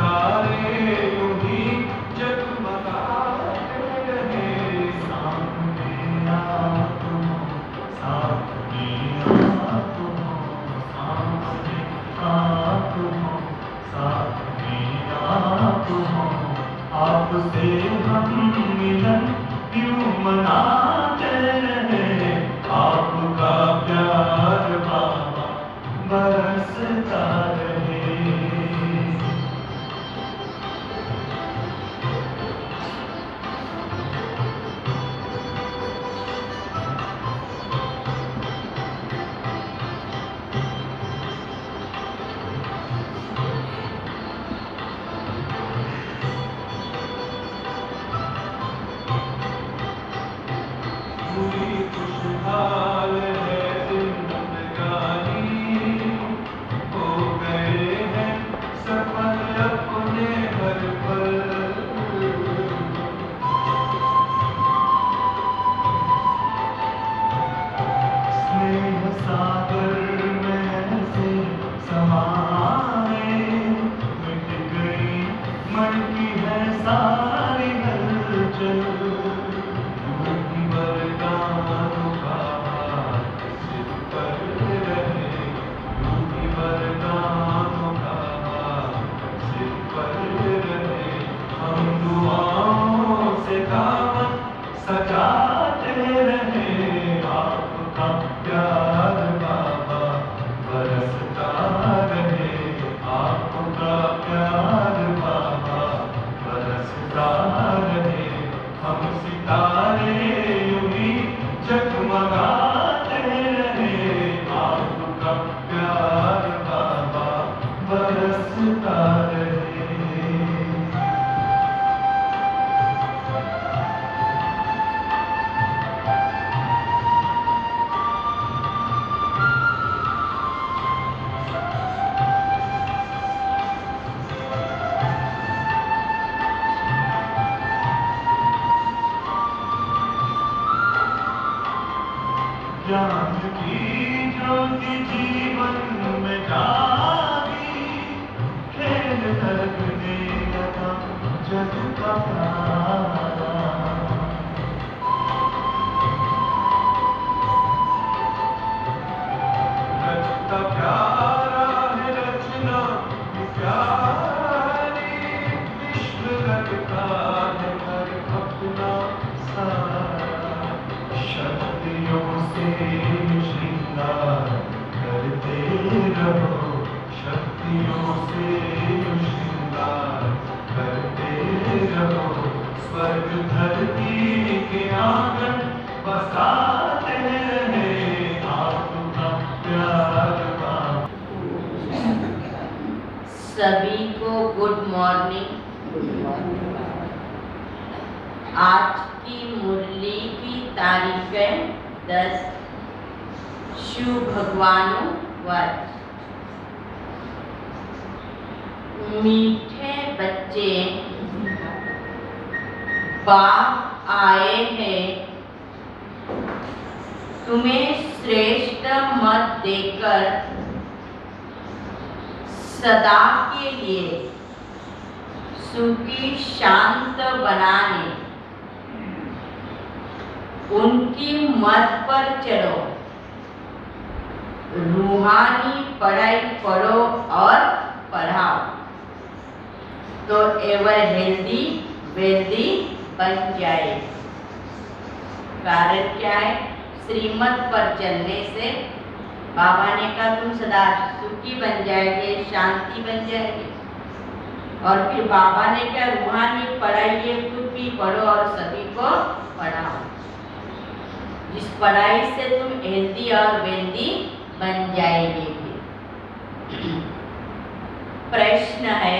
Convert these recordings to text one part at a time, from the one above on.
सितारे यूं ही जगमगाते रहे। सामने आ तुम, सामने आ तुम, सामने आ तुम, सामने आ तुम। आपसे हम मिलन यूं मनाते रहे। आपका प्यार बाबा बरसता रहे। पूरी खुशहाल है जिंदगानी, हो गए हैं सफल अपने हर पल। स्नेह सागर में से समाए, मिट गई मन की है सारी हलचल। यूं वरदानों का हाथ सिर पर रहे। यूं वरदानों का हाथ सिर पर रहे। हम दुआओं से दामन सजाते रहे। आपका प्यार बाबा बरसता रहे। आपका प्यार बाबा बरसता रहे। हम सितारे यूं ही जगमगाते रहे। आपका प्यार बाबा बरसता रहे। ज्ञान की ज्योति जीवन में जागी, खेल लगने लगा जग का प्यारा। रचता प्यारा है रचना प्यारी। विश्व रचता है हर अपना सारा। शक्तियों से श्रृंगार करते रहो। शक्तियों से श्रृंगार करते रहो। स्वर्ग धरती के आंगन बसाते रहे। आपका प्यार बाबा। सभी को गुड मॉर्निंग। आज की मुरली की तारीख है 10 शिव भगवानुवाच। मीठे बच्चे बाप आए हैं, तुम्हें श्रेष्ठ मत देकर सदा के लिए सुखी शांत बनाने। उनकी मत पर चलो, रूहानी पढ़ाई पढ़ो और पढ़ाओ, तो एवर हेल्दी वेल्दी बन जाए। कारण क्या है? श्रीमत पर चलने से बाबा ने कहा तुम सदा सुखी बन जाएंगे, शांति बन जाएगी। और फिर बाबा ने क्या रूहानी पढ़ाई खुद भी पढ़ो और सभी को पढ़ाओ, जिस पढ़ाई से तुम हेल्दी और वेल्दी बन जाएंगे। प्रश्न है,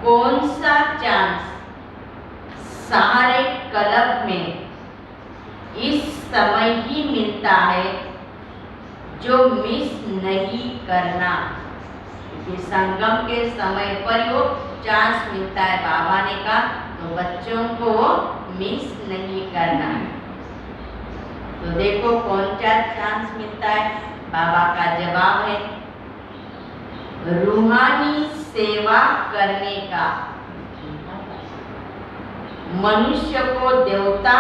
कौन सा चांस सारे क्लब में इस समय ही मिलता है जो मिस नहीं करना? क्योंकि संगम के समय पर वो चांस मिलता है, बाबा ने कहा तो बच्चों को मिस नहीं करना है। तो देखो कौन सा चांस मिलता है। बाबा का जवाब है रूहानी सेवा करने का, मनुष्य को देवता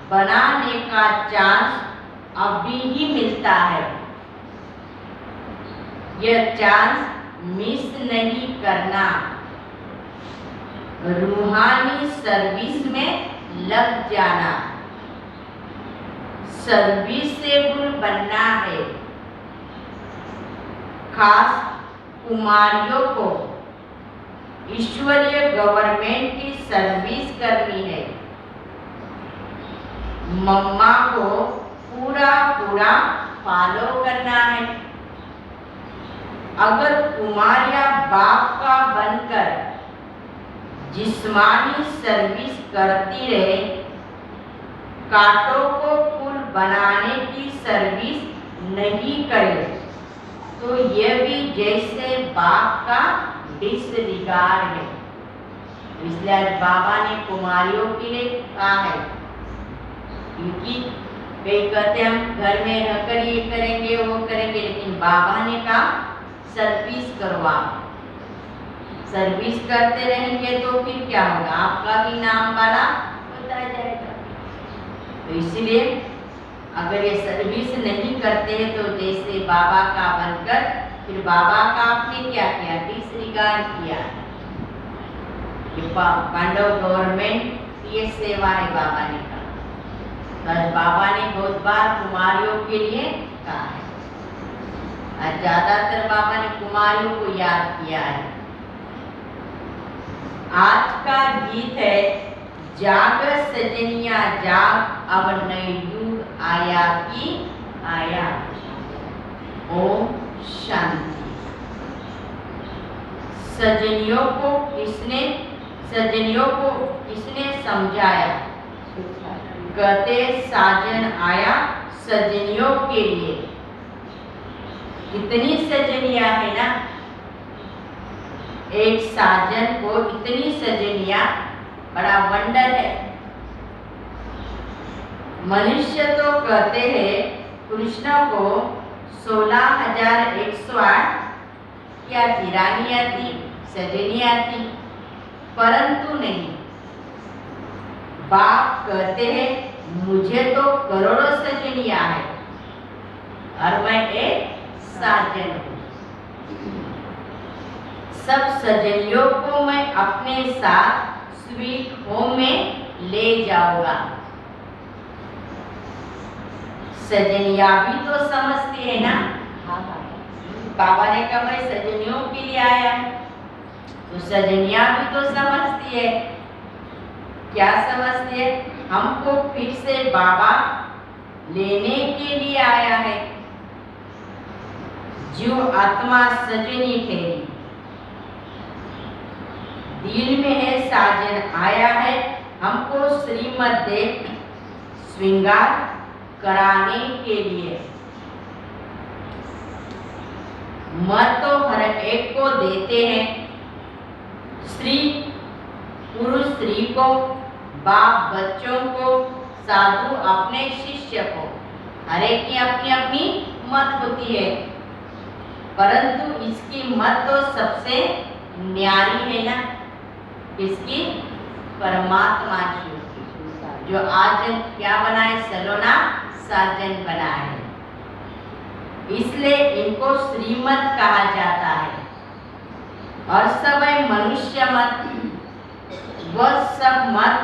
बनाने का चांस अभी ही मिलता है। यह चांस मिस नहीं करना। रूहानी सर्विस में लग जाना, सर्विसेबल बनना है। खास कुमारियों को ईश्वरीय गवर्नमेंट की सर्विस करनी है। मम्मा को पूरा फॉलो करना है। अगर कुमारियां बाप का बनकर जिस्मानी सर्विस करती रहे, कांटों को फूल बनाने की सर्विस नहीं करे, तो यह भी जैसे बाप का डिसरिगार्ड है। इसलिए आज बाबा ने कुमारियों के लिए कहा है, क्योंकि वे कहते हम घर में रहकर ये करेंगे वो करेंगे, लेकिन बाबा ने कहा सर्विस करो। आप सर्विस करते रहेंगे तो फिर क्या होगा, आपका भी नाम वाला होता जाएगा। तो इसलिए अगर ये सर्विस नहीं करते हैं तो जैसे बाबा का बनकर फिर बाबा का आपने क्या किया, डिसरिगार्ड किया। पांडव गवर्नमेंट ये सेवा है बाबा ने कहा। तो आज बाबा ने बहुत बार कुमारियों के लिए कहा है। आज ज्यादातर बाबा ने कुमारियों को याद किया है। आज का गीत है जाग सजनिया जाग, अब नई युग आया की आया। ओम शांति। सजनियों को किसने समझाया? कहते साजन आया सजनियों के लिए। कितनी सजनियां है ना, एक साजन को इतनी सजनियां, बड़ा वंडर है। मनुष्य तो कहते हैं कृष्ण को 16,108 क्या थी, रानियां थी, सजनियां थी, परंतु नहीं। बाप कहते हैं मुझे तो करोड़ों सजनियां है और मैं एक साजन हूँ। सब सजनियों को मैं अपने साथ स्वीट होम में ले जाऊंगा। सजनिया भी तो समझती है ना। बाबा ने कहा मैं सजनियों के लिए आया, तो सजनिया भी तो समझती है। क्या समझती है? हमको फिर से बाबा लेने के लिए आया है। जो आत्मा सजनी ठहरी, दिल में है साजन आया है, हमको श्रीमत देख श्रृंगार कराने के लिए। मत तो हर एक को देते हैं, स्त्री पुरुष स्त्री को, बाप बच्चों को, साधु अपने शिष्य को। हर एक की अपनी अपनी मत होती है, परंतु इसकी मत तो सबसे न्यारी है ना। इसकी परमात्मा जो आज क्या बनाए, सलोना साजन बनाए। इसलिए इनको श्रीमत कहा जाता है। और सब मनुष्य मत, वह सब मत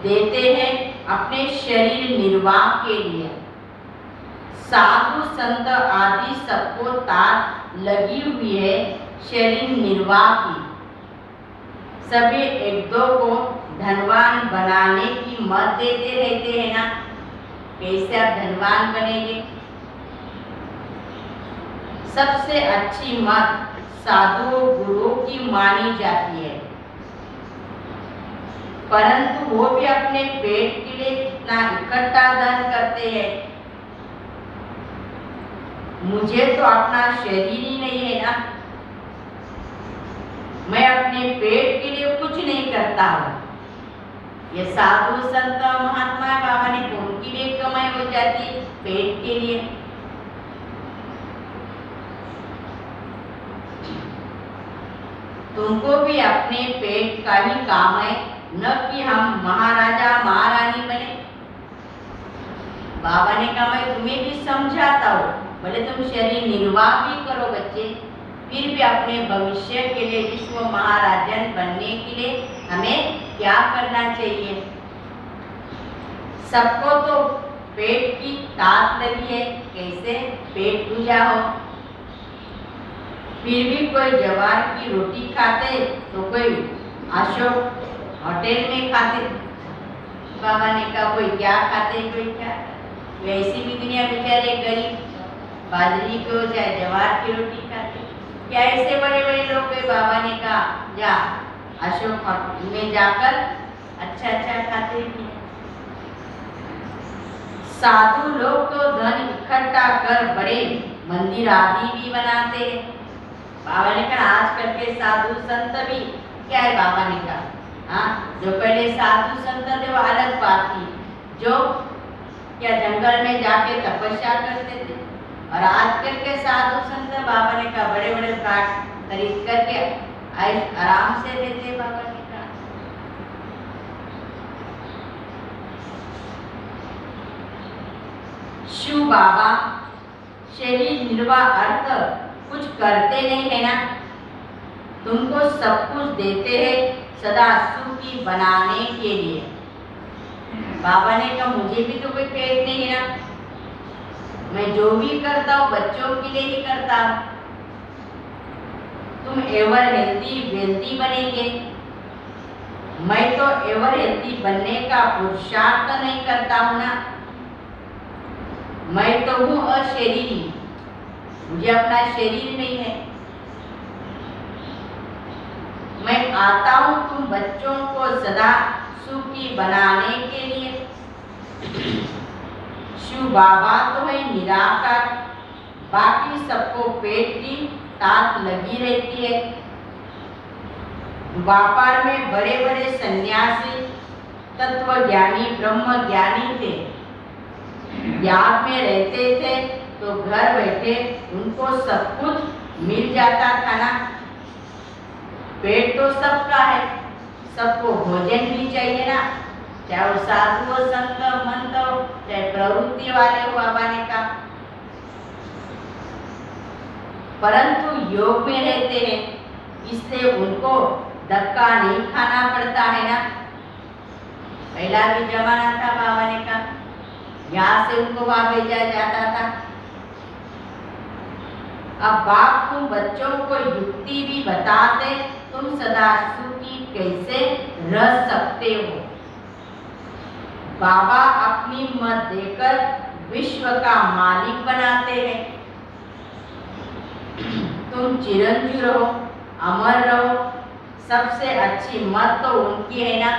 देते हैं अपने शरीर निर्वाह के लिए। साधु संत आदि सबको तार लगी हुई है शरीर निर्वाह की। सभी एक दो को धनवान बनाने की मत देते रहते हैं ना, कैसे आप धनवान बनेंगे। सबसे अच्छी मत साधुओं गुरुओं की मानी जाती है, परंतु वो भी अपने पेट के लिए कितना इकट्ठा धन करते हैं। मुझे तो अपना शरीर ही नहीं है ना, मैं अपने पेट के लिए कुछ नहीं करता हूँ। ये साधु संत महात्मा बाबा ने उनकी भी कमाई हो जाती पेट के लिए। तुमको भी अपने पेट का ही काम है, न कि हम महाराजा महारानी बने। बाबा ने कहा मैं तुम्हें भी समझाता हूँ, भले तुम शरीर निर्वाह भी करो बच्चे, फिर भी अपने भविष्य के लिए विश्व महाराजन बनने के लिए हमें क्या करना चाहिए। सबको तो पेट की ताक लगी है, कैसे पेट पूजा हो। फिर भी कोई जवार की रोटी खाते तो कोई अशोक होटल में खाते। बाबा ने कहा कोई क्या खाते कोई क्या, वैसी भी दुनिया बेचारे गरीब बाजरी को चाहे जवार की रोटी खाते। क्या ऐसे बड़े बड़े लोग गए। बाबा ने कहा जा अशोक होटल में जाकर अच्छा अच्छा खाते हैं। साधु लोग तो धन इकट्ठा कर बड़े मंदिर आदि भी बनाते हैं। बाबा ने कहा आजकल के साधु संत भी क्या है। बाबा ने कहा हाँ, जो पहले साधु संत थे वो अलग बात थी, जो क्या जंगल में जाके तपस्या करते थे। और आजकल के साधु संत बाबा ने कहा बड़े बड़े फ्लैट खरीद करके आराम से रहते। बाबा ने कहा शिव बाबा शरीर निर्वाह अर्थ कुछ करते नहीं है ना, तुमको सब कुछ देते हैं सदा सुखी बनाने के लिए। बाबा ने कहा मुझे भी तो कोई पेट नहीं है ना, मैं जो भी करता हूँ बच्चों के लिए ही करता हूँ। तुम एवर हेल्दी वेल्दी बनेंगे, मैं तो एवर हेल्दी बनने का पुरुषार्थ नहीं करता हूँ ना। मैं तो हूँ अशरीरी, मुझे अपना शरीर नहीं है। मैं आता हूँ तुम बच्चों को सदा सुखी बनाने के लिए। शिव बाबा तो है निराकार, बाकी सबको पेट की ताक लगी रहती है। व्यापार में बड़े बड़े सन्यासी तत्वज्ञानी ब्रह्म ज्ञानी थे, याद में रहते थे तो घर बैठे उनको सब कुछ मिल जाता था ना। पेट तो सबका है, सबको भोजन भी चाहिए ना, चाहे वो साधु हो संत हो मंत हो चाहे प्रवृत्ति वाले हो। बाबा ने कहा परंतु योग में रहते हैं इसलिए उनको धक्का नहीं खाना पड़ता है ना। पहला भी जमाना था, बाबा ने कहा यहाँ से उनको वहां भेजा जाता था। अब बाप तुम बच्चों को युक्ति भी बताते तुम सदा सुखी कैसे रह सकते हो। बाबा अपनी मत देकर विश्व का मालिक बनाते हैं। तुम चिरंजीव रहो, अमर रहो, सबसे अच्छी मत तो उनकी है ना।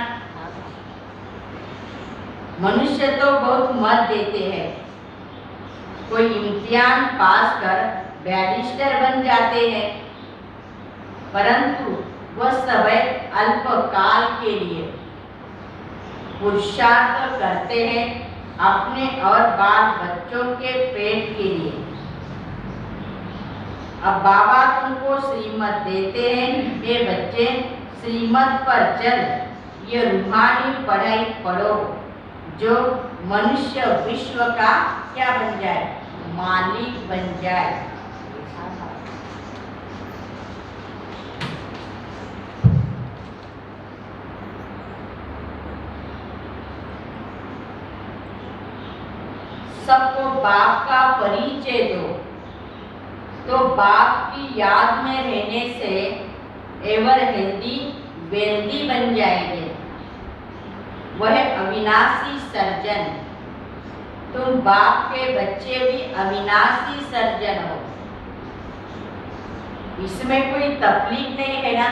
मनुष्य तो बहुत मत देते हैं, कोई इम्तिहान पास कर बैरिस्टर बन जाते हैं, परंतु वह समय अल्पकाल के लिए पुरुषार्थ करते हैं अपने और बाल बच्चों के पेट के लिए। अब बाबा तुमको श्रीमत देते हैं, ये बच्चे श्रीमत पर चल, ये रूहानी पढ़ाई पढ़ो जो मनुष्य विश्व का क्या बन जाए, मालिक बन जाए। सबको बाप का परिचय दो, तो बाप की याद में रहने से एवर हेल्दी वेल्दी बन जाएंगे। वह अविनाशी सर्जन, तुम बाप के बच्चे भी अविनाशी सर्जन हो, इसमें कोई तकलीफ नहीं है ना।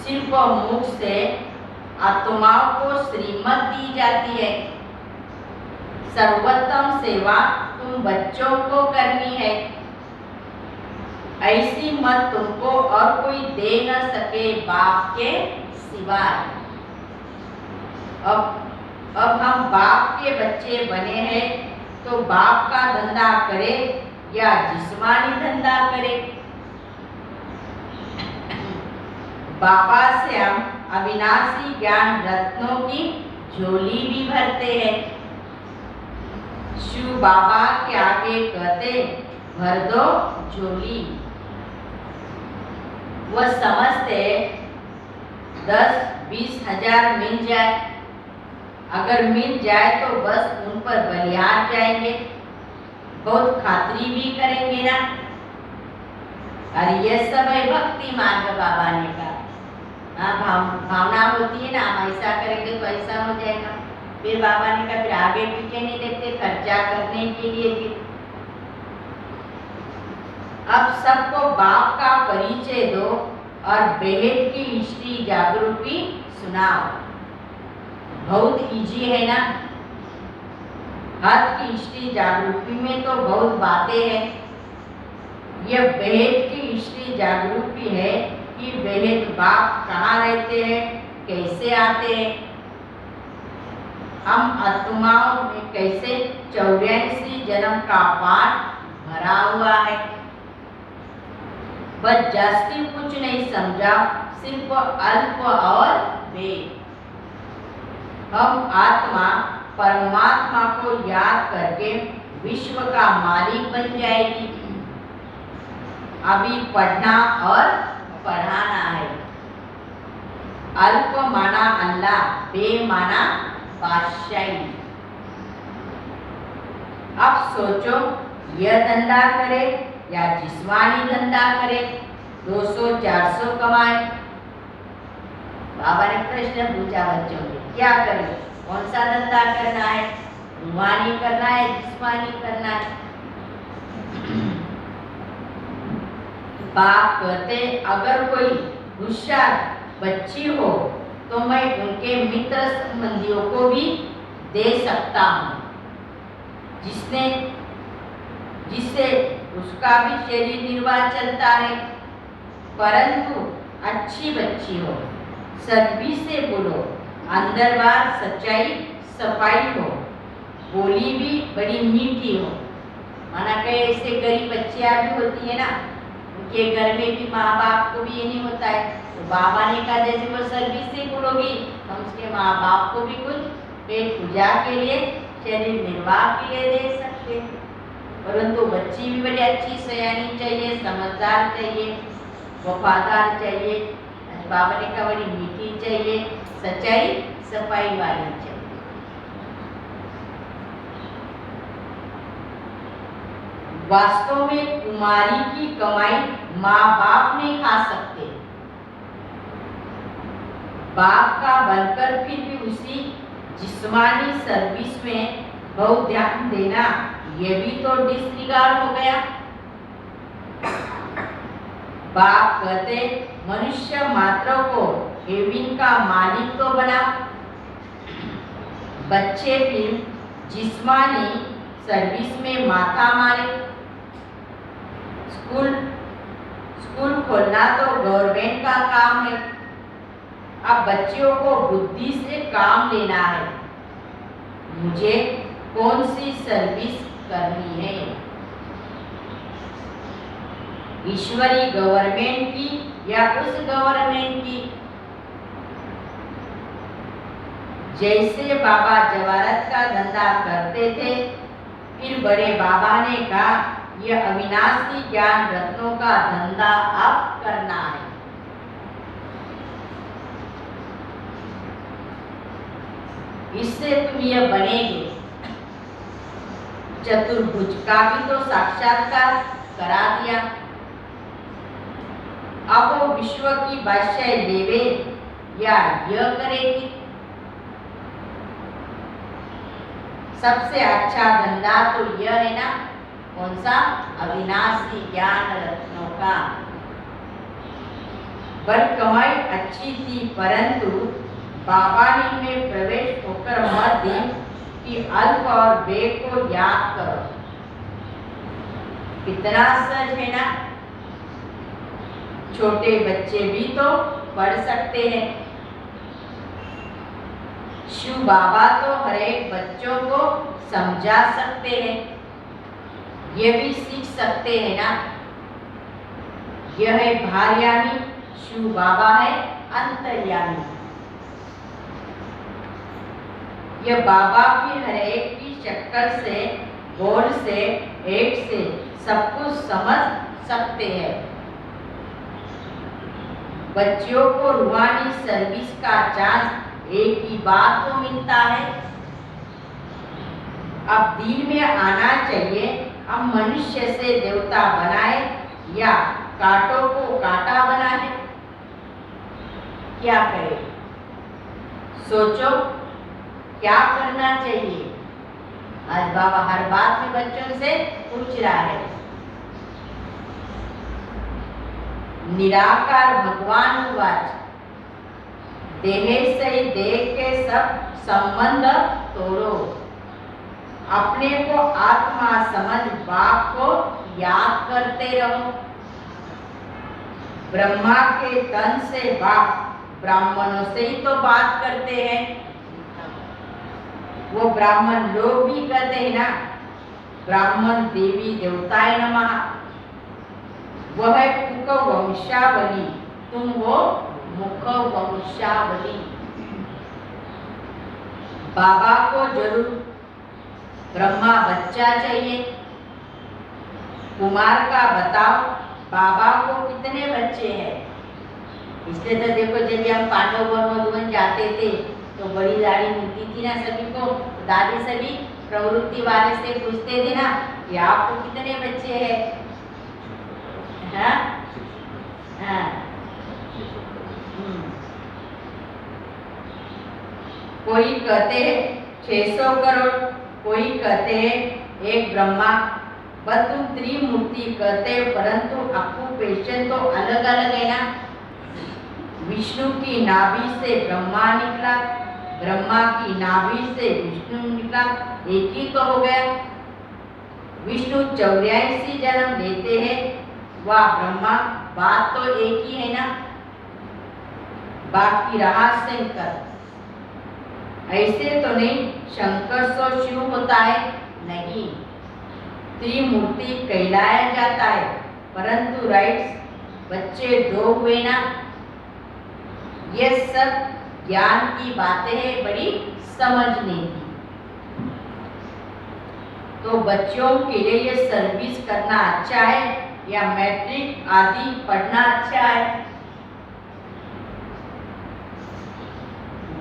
सिर्फ मुख से आत्माओं को श्रीमत दी जाती है। सर्वोत्तम सेवा तुम बच्चों को करनी है, ऐसी मत तुमको और कोई दे न सके बाप के सिवाय। अब हम बाप के बच्चे बने हैं तो बाप का धंधा करे या जिस्मानी धंधा करे, बाबा से हम अविनाशी ज्ञान रत्नों की झोली भी भरते हैं। शिव बाबा के आगे कहते, भर दो झोली। वह समझते 10-20 हजार मिल जाए, अगर मिल जाए तो बस उन पर बलिहार जाएंगे, बहुत खातरी भी करेंगे ना। और यह सब है भक्ति मार्ग बाबा ने कहा। भावना होती है ना, हम ऐसा करेंगे तो ऐसा हो जाएगा। फिर बाबा ने कहा फिर आगे पीछे नहीं देखते, खर्चा करने के लिए भी। अब सबको बाप का परिचय दो और बेहद की हिस्ट्री जागरूकी सुनाओ। बहुत इजी है ना। हद की हिस्ट्री जागरूकी में तो बहुत बातें हैं। यह बेहद की हिस्ट्री जागरूकी है कि बेहद बाप कहाँ रहते हैं, कैसे आते हैं, हम आत्माओं में कैसे 84 जन्म का पाठ भरा हुआ है। बस जास्ती कुछ नहीं समझा, सिर्फ अल्प और वेद। हम आत्मा परमात्मा को याद करके विश्व का मालिक बन जाएगी। अभी पढ़ना और पढ़ाना है। अल्प माना अल्लाह, बे माना बादशाही। अब सोचो, यह धंधा करे या जिस्मानी धंधा करे, 200-400 कमाए। बाबा ने प्रश्न पूछा बच्चों से, क्या करें, कौन सा धंधा करना है, रूहानी करना है, जिस्मानी करना है। बाप कहते, अगर कोई होशियार बच्ची हो तो मैं उनके मित्र संबंधियों को भी दे सकता हूँ, जिससे उसका भी शरीर निर्वाह चलता है। परंतु अच्छी बच्ची हो, सभी से बोलो, अंदर बाहर सच्चाई सफाई हो, बोली भी बड़ी मीठी हो। माना कई ऐसे गरीब बच्चियां भी होती है ना, उनके घर में भी माँ बाप को भी ये नहीं होता है, तो बाबा ने कहा जैसे वो सर्विस से बोलोगी, हम उसके माँ बाप को भी कुछ पेट पूजा के लिए, शरीर निर्वाह के लिए दे सकते हैं। परंतु बच्ची भी बड़ी अच्छी सयानी चाहिए, समझदार चाहिए, वफादार चाहिए। बाबा ने कहा बड़ी मीठी चाहिए, सच्चाई सफाई वाली चाहिए। वास्तव में कुमारी की कमाई माँ बाप नहीं खा सकते। बाप का बनकर फिर भी उसी जिस्मानी सर्विस में बहुत ध्यान देना, ये भी तो डिसरिगार्ड हो गया। बाप कहते, मनुष्य मात्र को हेवन का मालिक तो बना। बच्चे फिर जिस्मानी सर्विस में माथा मारे। स्कूल खोलना तो गवर्नमेंट का काम है। अब बच्चियों को बुद्धि से काम लेना है, मुझे कौन सी सर्विस करनी है, ईश्वरी गवर्नमेंट की या उस गवर्नमेंट की। जैसे बाबा जवारत का धंधा करते थे, फिर बड़े बाबा ने कहा यह अविनाशी ज्ञान रत्नों का धंधा अब करना है। इससे तुम यह बनेगे। चतुर्भुज का भी तो साक्षात्कार करा दिया। अब वो विश्व की बादशाही लेवे या यह करेगी। सबसे अच्छा धंधा तो यह है ना, कौन सा, अविनाशी ज्ञान रत्नों का। पर कमाई अच्छी थी, परंतु बाबा ने इनमें प्रवेश होकर मत दी कि अल्प और बे को याद करो। कितना सच है ना। छोटे बच्चे भी तो पढ़ सकते हैं। शिव बाबा तो हर एक बच्चों को समझा सकते हैं, ये भी सीख सकते हैं ना। यह है भार्यामी शिव बाबा है अंतर्यामी। यह बाबा की हर एक की शक्ल से, बोल से, एक से सब कुछ समझ सकते हैं। बच्चों को रूहानी सर्विस का चांस एक ही बात तो मिलता है। अब दिल में आना चाहिए, हम मनुष्य से देवता बनाए या कांटों को कांटा बनाए। क्या करें? सोचो क्या करना चाहिए। आज बाबा हर बात में बच्चों से पूछ रहा है। निराकार भगवान उवाच, देहे से देह के सब संबंध तोड़ो, अपने को आत्मा समझ बाप को याद करते रहो। ब्रह्मा के तन से बाप ब्राह्मणों से ही तो बात करते हैं। वो ब्राह्मण लोग भी कहते हैं ना, ब्राह्मण देवी देवताय नमः। वह है मुख वंशावली, तुम हो मुख वंशावली। बाबा को जरूर ब्रह्मा बच्चा चाहिए। कुमार का बताओ बाबा को कितने बच्चे हैं? इसलिए तो देखो जब हम पांडव वन मधुबन जाते थे तो बड़ी दाढ़ी मिलती थी ना सभी को, दादी सभी प्रवृत्ति वाले से पूछते थे ना कि आपको कितने बच्चे हैं? हाँ? हाँ। कोई कहते हैं 600 करोड़, कोई कहते हैं एक ब्रह्मा, बस तुम त्रिमूर्ति कहते हो, परंतु ऑक्यूपेशन तो अलग अलग है ना। विष्णु की नाभि से ब्रह्मा निकला, ब्रह्मा की नाभि से विष्णु निकला, एक ही तो हो गया। विष्णु 84 जन्म लेते हैं, वह ब्रह्मा, बात तो एक ही है ना। बाकी रहा शंकर, ऐसे तो नहीं शंकर सो शिव होता है, नहीं, त्रिमूर्ति कहलाया जाता है। परंतु राइट्स बच्चे 2 हुए ना, ये सब ज्ञान की बातें हैं, बड़ी समझने की। तो बच्चों के लिए ये सर्विस करना अच्छा है या मैट्रिक आदि पढ़ना अच्छा है?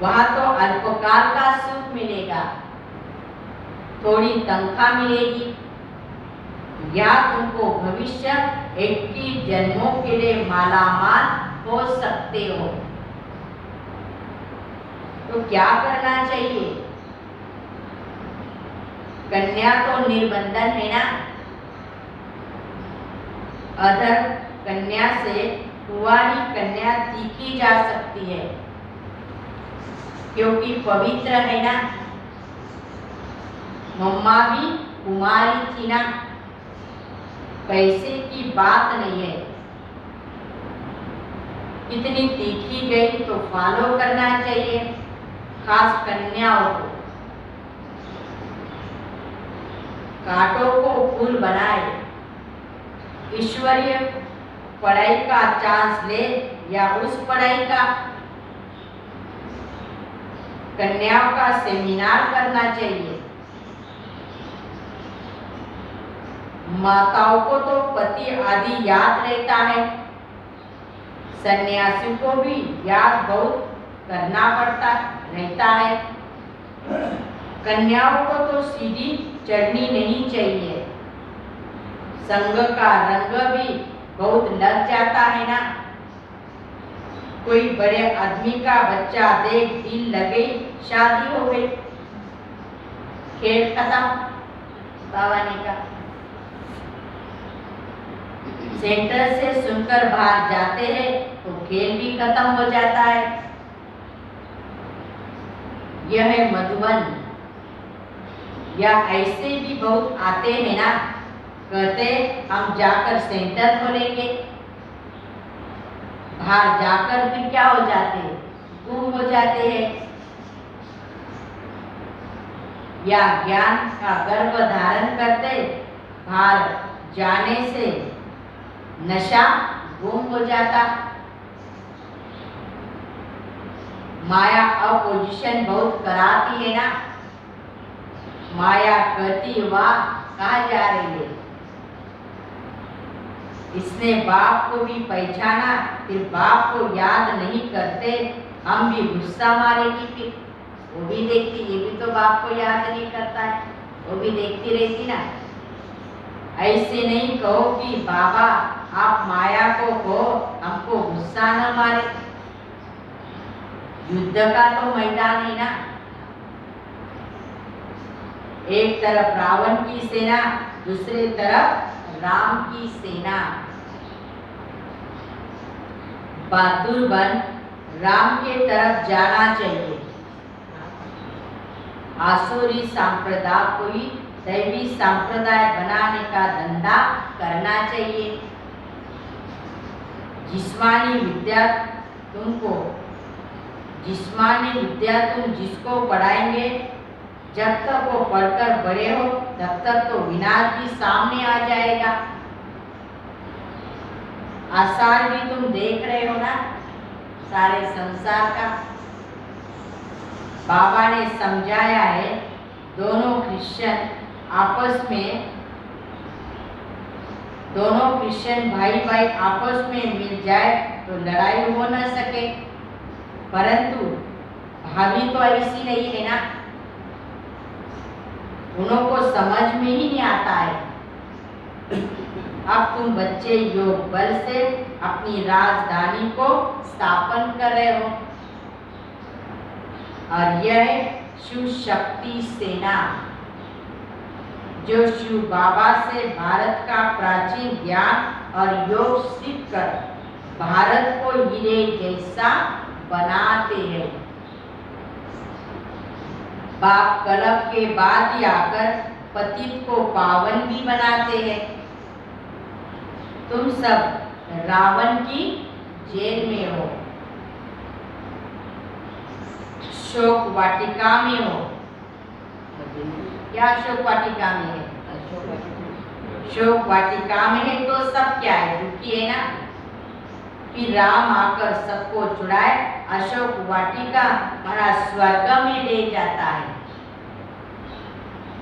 वहाँ तो अल्पकाल का सुख मिलेगा, थोड़ी तनख्वाह मिलेगी, या तुमको भविष्य 21 जन्मों के लिए मालामाल हो सकते हो। तो क्या करना चाहिए? कन्या तो निर्बंधन है ना, अधर कन्या से कुंवारी कन्या तीखी जा सकती है, क्योंकि पवित्र है ना। मम्मा भी कुमारी थी ना, पैसे की बात नहीं है। कितनी तीखी गई तो फॉलो करना चाहिए, खास कन्याओं को। कांटों को फूल बनाए, ईश्वरीय पढ़ाई का चांस ले या उस पढ़ाई का। कन्याओं का सेमिनार करना चाहिए। माताओं को तो पति आदि याद रहता है, सन्यासी को भी याद बहुत करना पड़ता रहता है। कन्याओं को तो सीढ़ी चढ़नी नहीं चाहिए, संग का रंग भी बहुत लग जाता है ना। कोई बड़े आदमी का बच्चा देख दिल लगे, शादी हो गई, खेल खत्म। बाबा ने कहा सेंटर से सुनकर बाहर जाते हैं तो खेल भी खत्म हो जाता है। यह है मधुबन, या ऐसे भी बहुत आते हैं ना, कहते हम जाकर सेंटर खोलेंगे, बाहर जाकर फिर क्या हो जाते, गुम हो जाते हैं। या ज्ञान का गर्भ धारण करते, बाहर जाने से नशा गुम हो जाता। माया अपोजिशन बहुत कराती है ना। माया कहती वाह कहाँ जा रही है। इसने बाप को भी पहचाना, फिर बाप को याद नहीं करते, हम भी गुस्सा मारेगी। फिर वो भी देखती, ये भी तो बाप को याद नहीं करता है, वो भी देखती रहती ना। ऐसे नहीं कहो कि बाबा आप माया को कहो हमको गुस्सा न मारे। युद्ध का तो मैदान है ना। एक तरफ रावण की सेना, दूसरी तरफ राम की सेना। बहादुर बन राम के तरफ जाना चाहिए। आसुरी संप्रदाय को ही दैवी संप्रदाय बनाने का धंधा करना चाहिए। जिस्मानी विद्या तुम जिसको पढ़ाएंगे, जब तक वो पढ़कर बड़े हो तब तक तो विनाश भी सामने आ जाएगा। आसार भी तुम देख रहे हो ना सारे संसार का। बाबा ने समझाया है दोनों क्रिश्चियन भाई आपस में मिल जाए तो लड़ाई हो न सके, परंतु भाभी तो ऐसी नहीं है ना। उन्हों को समझ में ही नहीं आता है। अब तुम बच्चे योग बल से अपनी राजधानी को स्थापन कर रहे हो, और यह शिव शक्ति सेना जो शिव बाबा से भारत का प्राचीन ज्ञान और योग सीख कर भारत को हीरे जैसा बनाते हैं। बाप कलप के बाद ही आकर पतित को पावन भी बनाते हैं। तुम सब रावण की जेल में हो, शोक वाटिका में हो। क्या शोक वाटिका में है? शोक वाटिका में है तो सब क्या है? दुखी है ना। फिर राम आकर सबको छुड़ाए, अशोक वाटिका हमारा स्वर्ग में ले जाता है।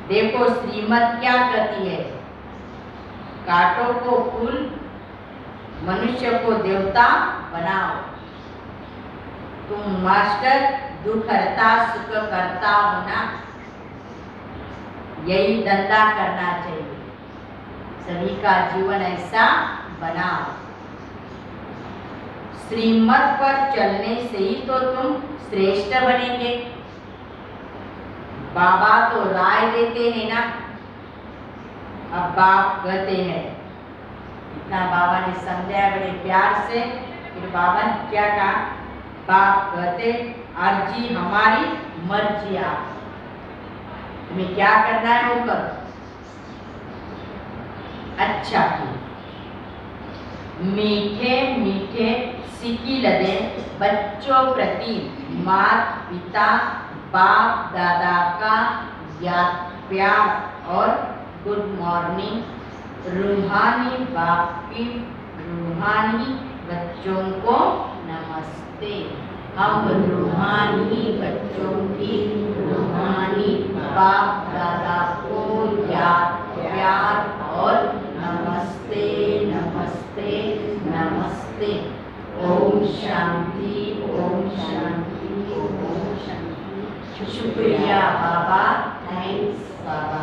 देखो श्रीमत क्या कहती है, कांटों को फूल, मनुष्य को देवता बनाओ। तुम मास्टर दुख हरता सुख करता हो ना, यही धंधा करना चाहिए। सभी का जीवन ऐसा बनाओ। श्रीमत पर चलने से ही तो तुम श्रेष्ठ बनेंगे। बाबा तो राय देते हैं ना। अब बाप कहते हैं, इतना बाबा ने समझाया बड़े प्यार से। फिर बाबा ने क्या कहा? बाप कहते अर्जी हमारी मर्जी आप, तुम्हें क्या करना है वो करो। अच्छा मीठे मीठे सिक्की लदे बच्चों प्रति माता पिता बाप दादा का याद प्यार और गुड मॉर्निंग। रूहानी बाप की रूहानी बच्चों को नमस्ते। हम रूहानी बच्चों की रूहानी बाप दादा को याद प्यार और नमस्ते नमस्ते नमस्ते। ओम शांति ओम शांति ओम शांति। शुक्रिया बाबा, थैंक्स बाबा।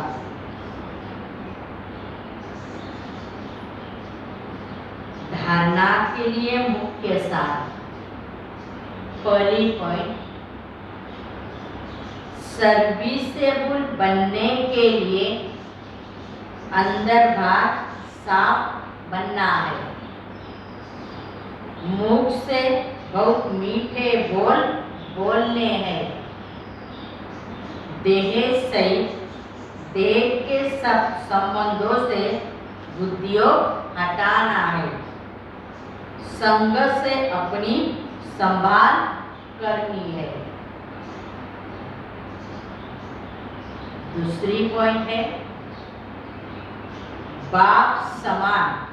धारणा के लिए मुख्य सार। पहली पॉइंट, सर्विसेबल बनने के लिए अंदर बाहर साफ बनना है। मुख से बहुत मीठे बोल बोलने हैं। देह सहित देह के सब संबंधों से बुद्धियों हटाना है। संग से अपनी संभाल करनी है। दूसरी पॉइंट है, बाप समान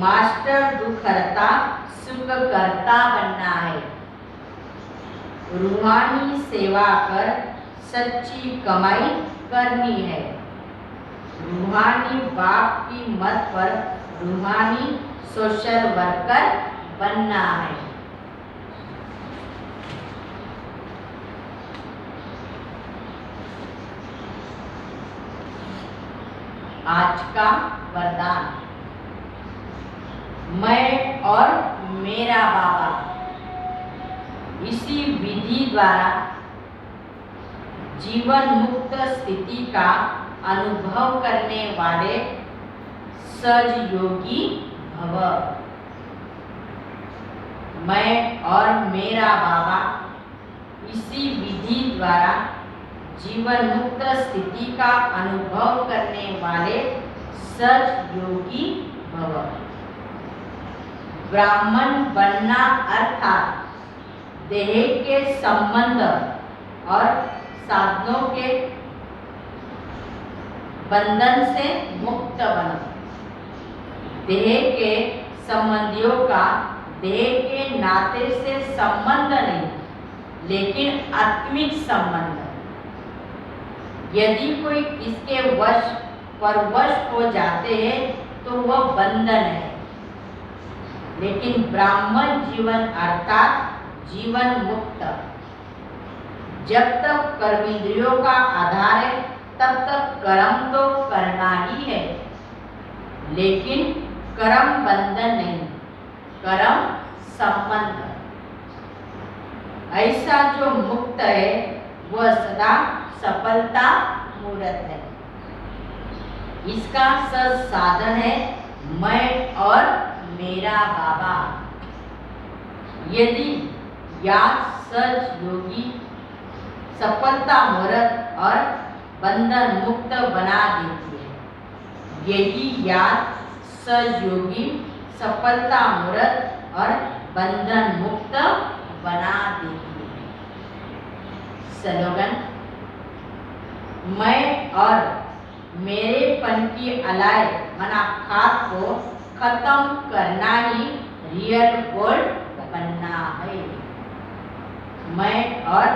मास्टर दुख हरता सुख करता बनना है। रूहानी सेवा कर सच्ची कमाई करनी है। रूहानी बाप की मत पर रूहानी सोशल वर्कर बनना है। आज का वरदान। मैं और मेरा बाबा इसी विधि द्वारा जीवन मुक्त स्थिति का अनुभव करने वाले सज योगी भव। मैं और मेरा बाबा इसी विधि द्वारा जीवन मुक्त स्थिति का अनुभव करने वाले सज योगी भव। ब्राह्मण बनना अर्थात देह के संबंध और साधनों के बंधन से मुक्त बनो। देह के संबंधियों का देह के नाते से संबंध नहीं, लेकिन आत्मिक संबंध। यदि कोई किसके वश हो जाते हैं तो वह बंधन है, लेकिन ब्राह्मण जीवन अर्थात जीवन मुक्त। जब तक कर्मेंद्रियों का आधार है तब तक कर्म तो करना ही है, लेकिन कर्म बंधन नहीं, कर्म संबंध। ऐसा जो मुक्त है वह सदा सफलता मूर्त है। इसका सच साधन है मैं और मेरा बाबा। यदि याद सच योगी सफलता मूर्त और बंधन मुक्त बना देती है। यही याद सच योगी सफलता मूर्त और बंधन मुक्त बना देती है। स्लोगन। मैं और मेरेपन की अलाय मनाखात को खत्म करना ही रियल गोल्ड बनना है। मैं और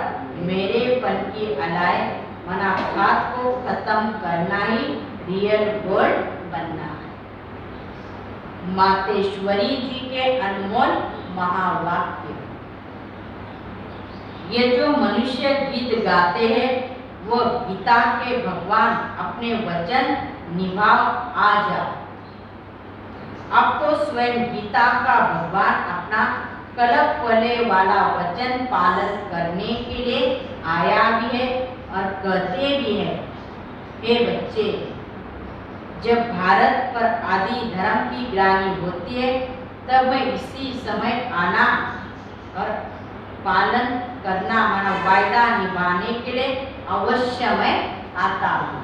मेरेपन की अलाय मनाखात को खत्म करना ही रियल गोल्ड बनना है। मातेश्वरी जी के अनमोल महावाक्य। ये जो मनुष्य गीत गाते हैं वो गीता के भगवान अपने वचन निभाव आ जाओ। अब तो स्वयं गीता का भगवान अपना कलप वाले वाला वचन पालन करने के लिए आया भी है और कहते भी है, हे बच्चे, जब भारत पर आदि धर्म की ग्लानि होती है तब मैं इसी समय आना और पालन करना माना वायदा निभाने के लिए अवश्य मैं आता हूँ।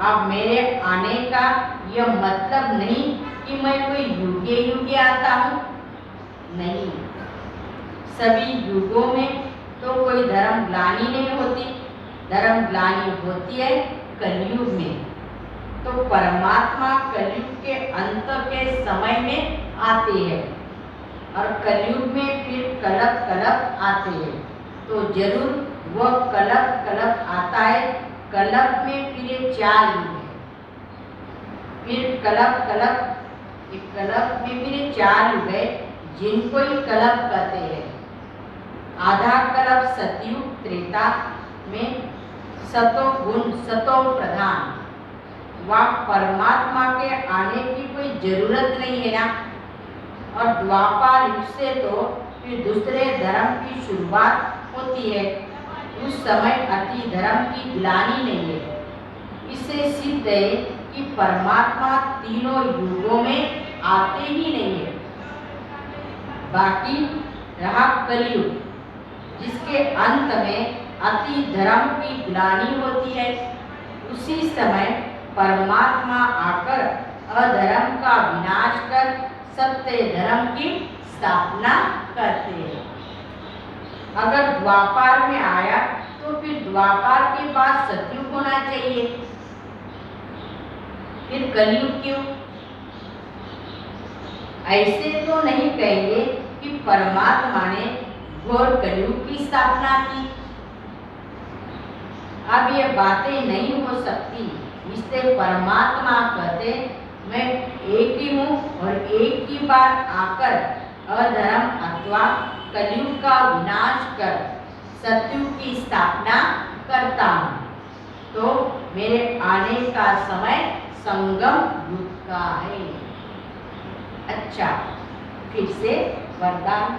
अब मेरे आने का यह मतलब नहीं कि मैं कोई युगे युगे आता हूँ, नहीं। सभी युगों में तो कोई धर्म ग्लानि नहीं होती। धर्म ग्लानि होती है कलयुग में। तो परमात्मा कलयुग के अंत के समय में आते हैं और कलयुग में फिर कलप आते हैं। तो जरूर वह कलप आता है। कलप में फिर ये 4 युग है। फिर कलप में फिर ये 4 युग है जिनको ही कलप कहते हैं। आधा कलप सतयुग त्रेता में सतो प्रधान। वह परमात्मा के आने की कोई जरूरत नहीं है ना। और द्वापर युग से तो फिर दूसरे धर्म की शुरुआत होती है। उस समय अति धर्म की ग्लानि नहीं है। इससे सिद्ध है कि परमात्मा तीनों युगों में आते ही नहीं है। बाकी रहा कलयुग, जिसके अंत में अति धर्म की ग्लानि होती है। उसी समय परमात्मा आकर अधर्म का विनाश कर सत्य धर्म की स्थापना करते हैं। अगर द्वापर में आया तो फिर द्वापर के बाद सतयुग होना चाहिए, फिर कलयुग क्यों? ऐसे तो नहीं कहेंगे कि परमात्मा ने घोर कलयुग की स्थापना की। अब ये बातें नहीं हो सकती, इसलिए परमात्मा कहते मैं एक ही हूँ और एक ही बार आकर अधर्म अथवा कलयुग का विनाश कर सतयुग की स्थापना करता हूँ। तो मेरे आने का समय संगम युग का है। अच्छा, फिर से वरदान